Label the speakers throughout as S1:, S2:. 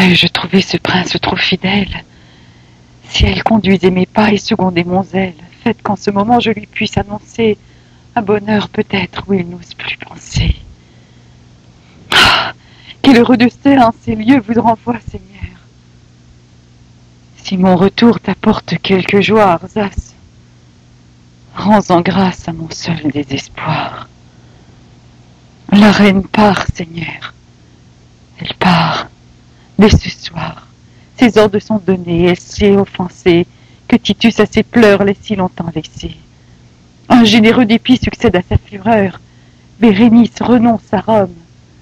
S1: Pourrais-je trouver ce prince trop fidèle? Si elle conduisait mes pas et secondait mon zèle, faites qu'en ce moment je lui puisse annoncer un bonheur peut-être où il n'ose plus penser. Ah, quel heureux destin ces lieux vous renvoient, Seigneur. Si mon retour t'apporte quelque joie, Arzas, rends-en grâce à mon seul désespoir. La reine part, Seigneur. Elle part. Dès ce soir, ses ordres sont donnés. Elle s'est offensée que Titus à ses pleurs l'ait si longtemps laissée. Un généreux dépit succède à sa fureur. Bérénice renonce à Rome,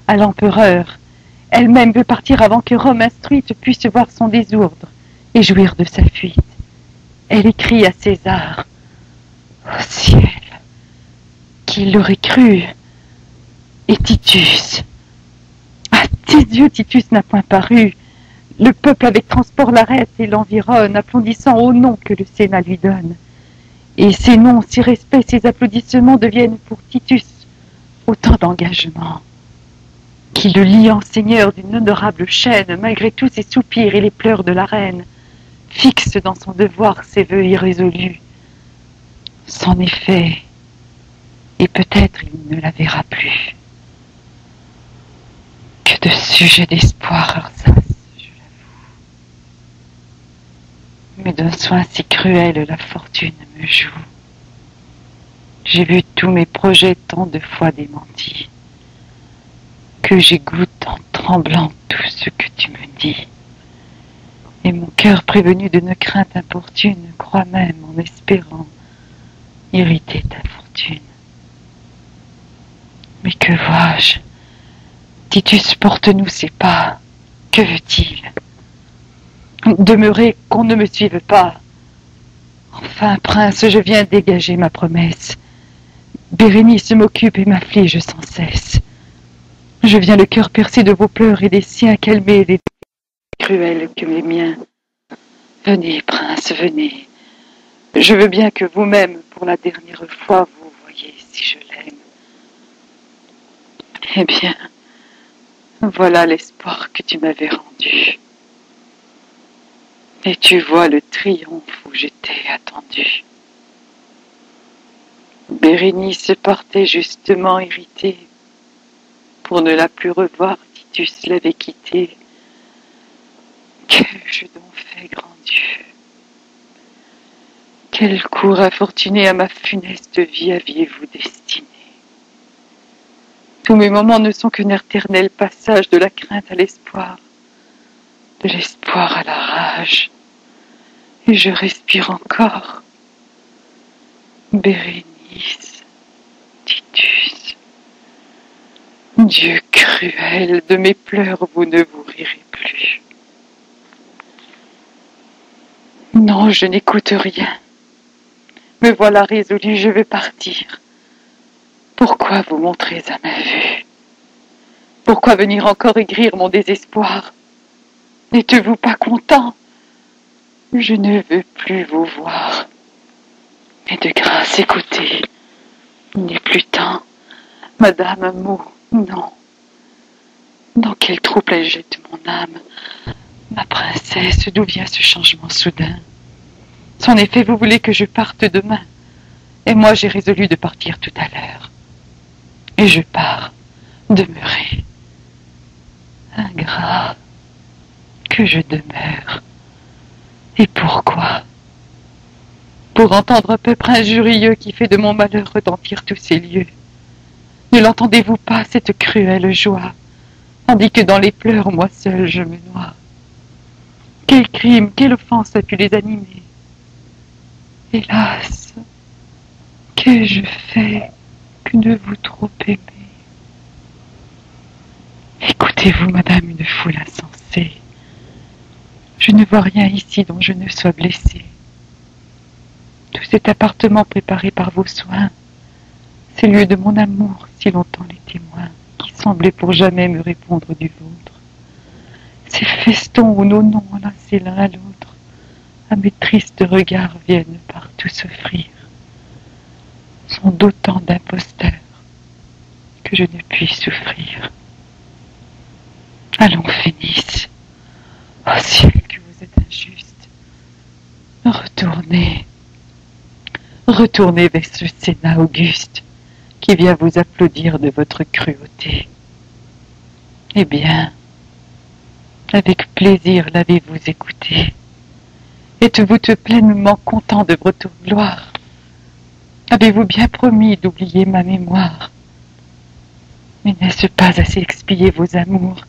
S1: à l'empereur. Elle-même veut partir avant que Rome instruite puisse voir son désordre et jouir de sa fuite. Elle écrit à César. Ô ciel, qui l'aurait cru? Et Titus? À tes yeux, Titus n'a point paru. Le peuple avec transport l'arrête et l'environne, applaudissant au nom que le Sénat lui donne. Et ces noms, ces respects, ces applaudissements deviennent pour Titus autant d'engagement qui le lie en seigneur d'une honorable chaîne, malgré tous ses soupirs et les pleurs de la reine, fixe dans son devoir ses vœux irrésolus. C'en est fait, et peut-être il ne la verra plus. Que de sujets d'espoir, Arzas, je l'avoue. Mais d'un soin si cruel, la fortune me joue. J'ai vu tous mes projets tant de fois démentis, que j'égoutte en tremblant tout ce que tu me dis. Et mon cœur prévenu d'une crainte importune croit même, en espérant, irriter ta fortune. Mais que vois-je? Titus porte-nous ses pas. Que veut-il? Demeurer qu'on ne me suive pas. Enfin, prince, je viens dégager ma promesse. Bérénice m'occupe et m'afflige sans cesse. Je viens le cœur percé de vos pleurs et des siens calmer les cruels que les miens. Venez, prince, venez. Je veux bien que vous-même, pour la dernière fois, vous voyez si je l'aime. Eh bien, voilà l'espoir que tu m'avais rendu. Et tu vois le triomphe où j'étais attendu. Bérénice partait justement irritée. Pour ne la plus revoir, Titus l'avait quittée. Qu'ai-je donc fait, grand Dieu? Quel cours infortuné à ma funeste vie aviez-vous destiné? Tous mes moments ne sont qu'un éternel passage de la crainte à l'espoir, de l'espoir à la rage. Et je respire encore. Bérénice, Titus, Dieu cruel, de mes pleurs vous ne vous rirez plus. Non, je n'écoute rien. Me voilà résolu, je vais partir. Pourquoi vous montrer à ma vue? Pourquoi venir encore aigrir mon désespoir? N'êtes-vous pas content? Je ne veux plus vous voir. Mais de grâce, écoutez, il n'est plus temps. Madame, un mot, non. Dans quel trouble elle jette mon âme? Ma princesse, d'où vient ce changement soudain? En effet, vous voulez que je parte demain, et moi j'ai résolu de partir tout à l'heure. Et je pars, demeurer. Ingrat, que je demeure. Et pourquoi? Pour entendre un peuple injurieux qui fait de mon malheur retentir tous ces lieux. Ne l'entendez-vous pas, cette cruelle joie, tandis que dans les pleurs, moi seul, je me noie? Quel crime, quelle offense a pu les animer? Hélas, qu'ai-je fait que de vous trop aimer? Écoutez-vous, madame, une foule insensée. Je ne vois rien ici dont je ne sois blessée. Tout cet appartement préparé par vos soins, ces lieux de mon amour, si longtemps les témoins, qui semblaient pour jamais me répondre du vôtre, ces festons où nos noms enlacés l'un à l'autre, à mes tristes regards viennent partout s'offrir, sont d'autant d'imposteurs que je ne puis souffrir. Allons, Phénice, Oh ciel, que vous êtes injuste. Retournez. Retournez vers ce Sénat auguste qui vient vous applaudir de votre cruauté. Eh bien, avec plaisir l'avez-vous écouté. Êtes-vous tout pleinement content de votre gloire? Avez-vous bien promis d'oublier ma mémoire? Mais n'est-ce pas assez expier vos amours?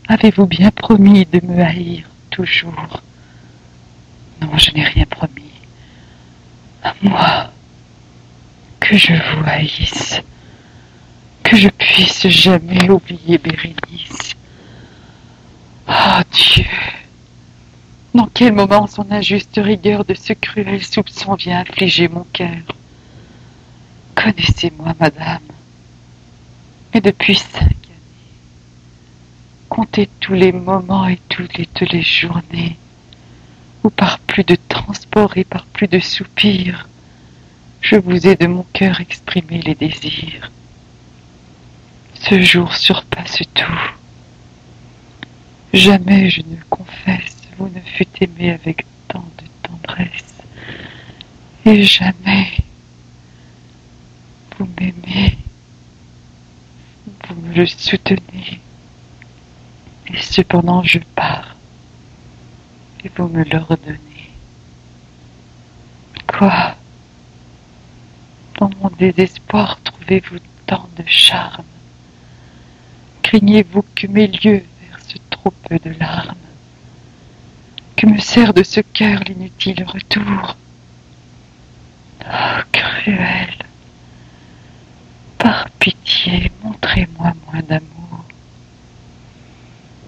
S1: Avez-vous bien promis de me haïr toujours? Non, je n'ai rien promis. À moi, que je vous haïsse, que je puisse jamais oublier Bérénice. Oh Dieu! Dans quel moment son injuste rigueur de ce cruel soupçon vient affliger mon cœur? Connaissez-moi, madame, et depuis 5 années, comptez tous les moments et toutes les journées, où par plus de transport et par plus de soupirs, je vous ai de mon cœur exprimé les désirs. Ce jour surpasse tout. Jamais, je ne confesse, vous ne fûtes aimé avec tant de tendresse. Et jamais, vous m'aimez, vous me le soutenez. Et cependant, je pars, et vous me le redonnez. Quoi? Dans mon désespoir, trouvez-vous tant de charme? Craignez-vous que mes yeux versent trop peu de larmes? Que me sert de ce cœur l'inutile retour? Oh, cruel! Par pitié, montrez-moi moins d'amour.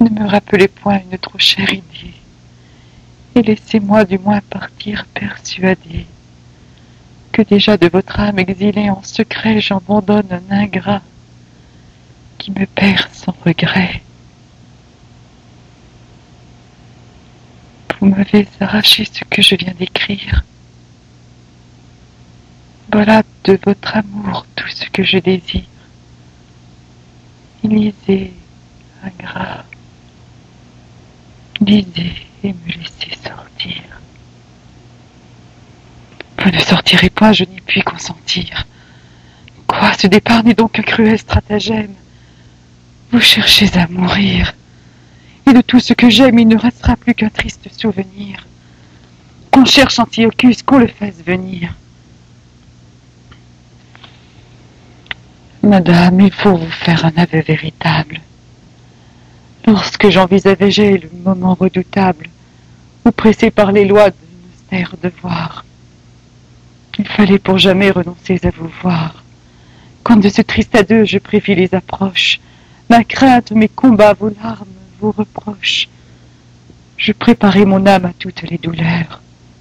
S1: Ne me rappelez point une trop chère idée, et laissez-moi du moins partir persuadé que déjà de votre âme exilée en secret j'abandonne un ingrat qui me perd sans regret. Vous m'avez arraché ce que je viens d'écrire. Voilà de votre amour tout ce que je désire. Lisez, ingrat, lisez et me laissez sortir. Vous ne sortirez pas, je n'y puis consentir. Quoi, ce départ n'est donc qu'un cruel stratagème. Vous cherchez à mourir, et de tout ce que j'aime, il ne restera plus qu'un triste souvenir. Qu'on cherche Antiochus, qu'on le fasse venir. Madame, il faut vous faire un aveu véritable. Lorsque j'envisageais le moment redoutable, où pressé par les lois de nos devoirs, il fallait pour jamais renoncer à vous voir. Quand de ce triste adieu je prévis les approches, ma crainte, mes combats, vos larmes, vos reproches, je préparais mon âme à toutes les douleurs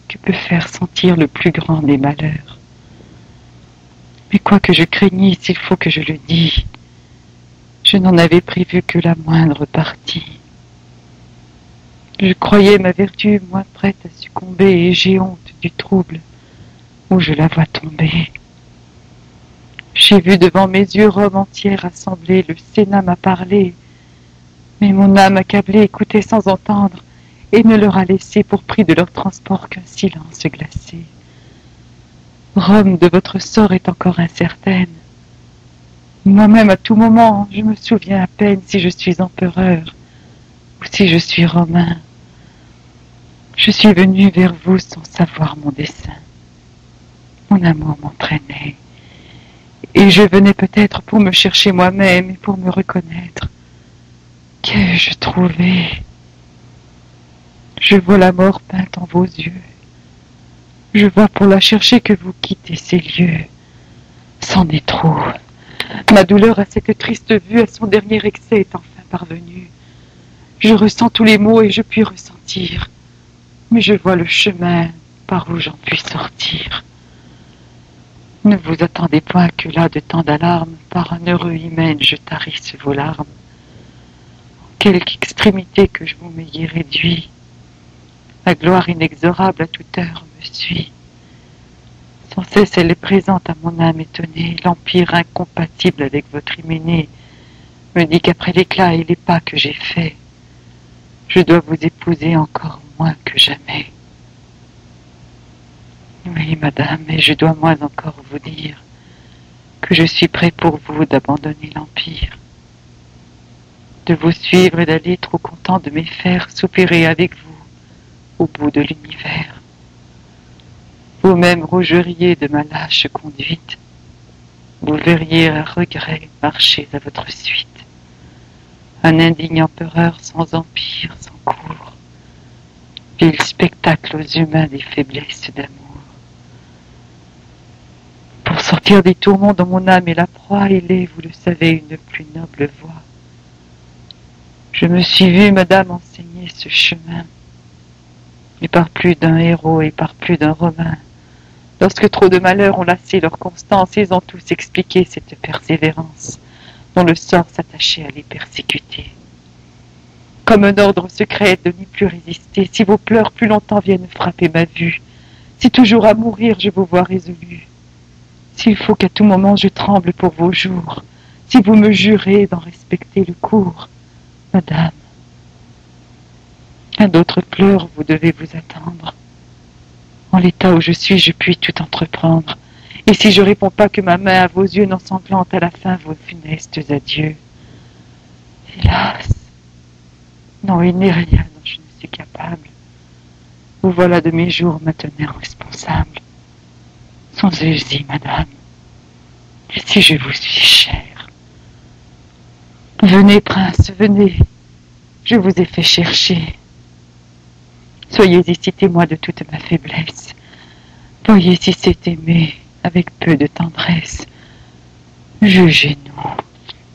S1: que peut faire sentir le plus grand des malheurs. Mais quoi que je craignisse, il faut que je le dise, je n'en avais prévu que la moindre partie. Je croyais ma vertu moins prête à succomber et j'ai honte du trouble où je la vois tomber. J'ai vu devant mes yeux Rome entière assemblée, le Sénat m'a parlé, mais mon âme accablée écoutait sans entendre et ne leur a laissé pour prix de leur transport qu'un silence glacé. Rome, de votre sort est encore incertaine. Moi-même, à tout moment, je me souviens à peine si je suis empereur ou si je suis romain. Je suis venu vers vous sans savoir mon dessein. Mon amour m'entraînait, et je venais peut-être pour me chercher moi-même et pour me reconnaître. Qu'ai-je trouvé? Je vois la mort peinte en vos yeux. Je vois pour la chercher que vous quittez ces lieux. C'en est trop. Ma douleur à cette triste vue, à son dernier excès, est enfin parvenue. Je ressens tous les maux et je puis ressentir. Mais je vois le chemin par où j'en puis sortir. Ne vous attendez point que là de tant d'alarmes, par un heureux hymen je tarisse vos larmes. En quelque extrémité que je vous m'ayez réduit, la gloire inexorable à toute heure me suit. Sans cesse elle est présente à mon âme étonnée, l'empire incompatible avec votre hyménée me dit qu'après l'éclat et les pas que j'ai faits, Je dois vous épouser encore moins que jamais. Oui, madame, et je dois moins encore vous dire que je suis prêt pour vous d'abandonner l'Empire, de vous suivre et d'aller trop content de mes fers soupirer avec vous au bout de l'univers. Vous-même rougeriez de ma lâche conduite, vous verriez à regret marcher à votre suite, un indigne empereur sans empire, sans cour, vil spectacle aux humains des faiblesses d'amour. Pour sortir des tourments dont mon âme est la proie, il est, vous le savez, une plus noble voie. Je me suis vue, madame, enseigner ce chemin, et par plus d'un héros et par plus d'un Romain, lorsque trop de malheurs ont lassé leur constance, ils ont tous expliqué cette persévérance, dont le sort s'attachait à les persécuter. Comme un ordre secret de n'y plus résister, si vos pleurs plus longtemps viennent frapper ma vue, si toujours à mourir je vous vois résolu, s'il faut qu'à tout moment je tremble pour vos jours, si vous me jurez d'en respecter le cours, madame, à d'autres pleurs vous devez vous attendre. En l'état où je suis, je puis tout entreprendre, et si je réponds pas que ma main à vos yeux n'ensanglante à la fin vos funestes adieux. Hélas, non, il n'est rien dont je ne suis capable. Vous voilà de mes jours maintenant responsable. Songez-y, madame, et si je vous suis chère. Venez, prince, venez, je vous ai fait chercher. Soyez ici témoin de toute ma faiblesse. Voyez si c'est aimé avec peu de tendresse. Jugez